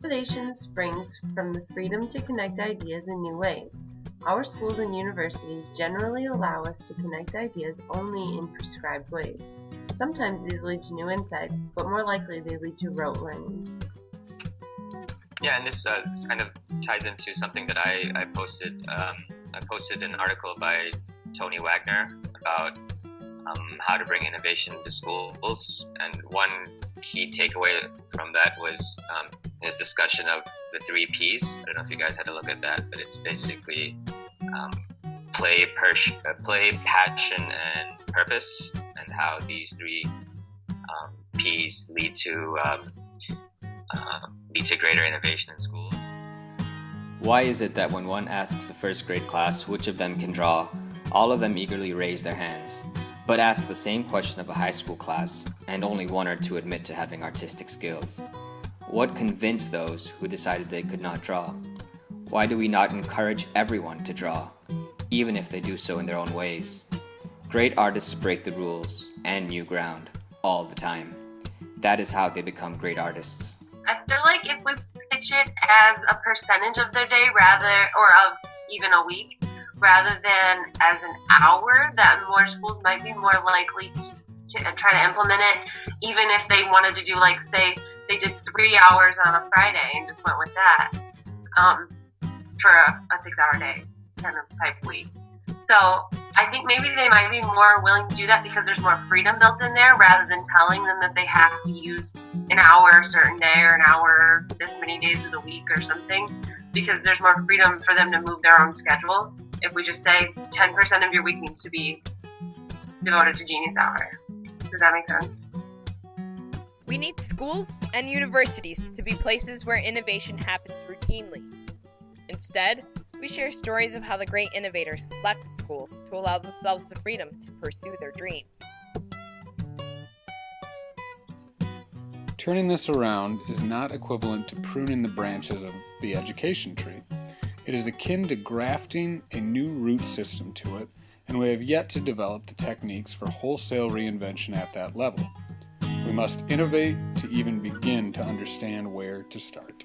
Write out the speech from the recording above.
Innovation springs from the freedom to connect ideas in new ways. Our schools and universities generally allow us to connect ideas only in prescribed ways. Sometimes these lead to new insights, but more likely they lead to rote learning. Yeah, and this kind of ties into something that I posted. I posted an article by Tony Wagner about how to bring innovation to schools, and one key takeaway from that was his discussion of the 3 Ps. I don't know if you guys had a look at that, but it's basically play, passion, and purpose, and how these 3 Ps lead to greater innovation in schools. Why is it that when one asks a first grade class which of them can draw, all of them eagerly raise their hands, but ask the same question of a high school class, and only 1 or 2 admit to having artistic skills? What convinced those who decided they could not draw? Why do we not encourage everyone to draw, even if they do so in their own ways? Great artists break the rules and new ground all the time. That is how they become great artists. I feel like if we pitch it as a percentage of their day or of even a week, rather than as an hour, that more schools might be more likely to try to implement it, even if they wanted to do, like, say, they did 3 hours on a Friday and just went with that for a 6-hour day kind of type week. So I think maybe they might be more willing to do that because there's more freedom built in there, rather than telling them that they have to use an hour a certain day or an hour this many days of the week or something, because there's more freedom for them to move their own schedule. If we just say 10% of your week needs to be devoted to Genius Hour. Does that make sense? We need schools and universities to be places where innovation happens routinely. Instead, we share stories of how the great innovators left school to allow themselves the freedom to pursue their dreams. Turning this around is not equivalent to pruning the branches of the education tree. It is akin to grafting a new root system to it, and we have yet to develop the techniques for wholesale reinvention at that level. We must innovate to even begin to understand where to start.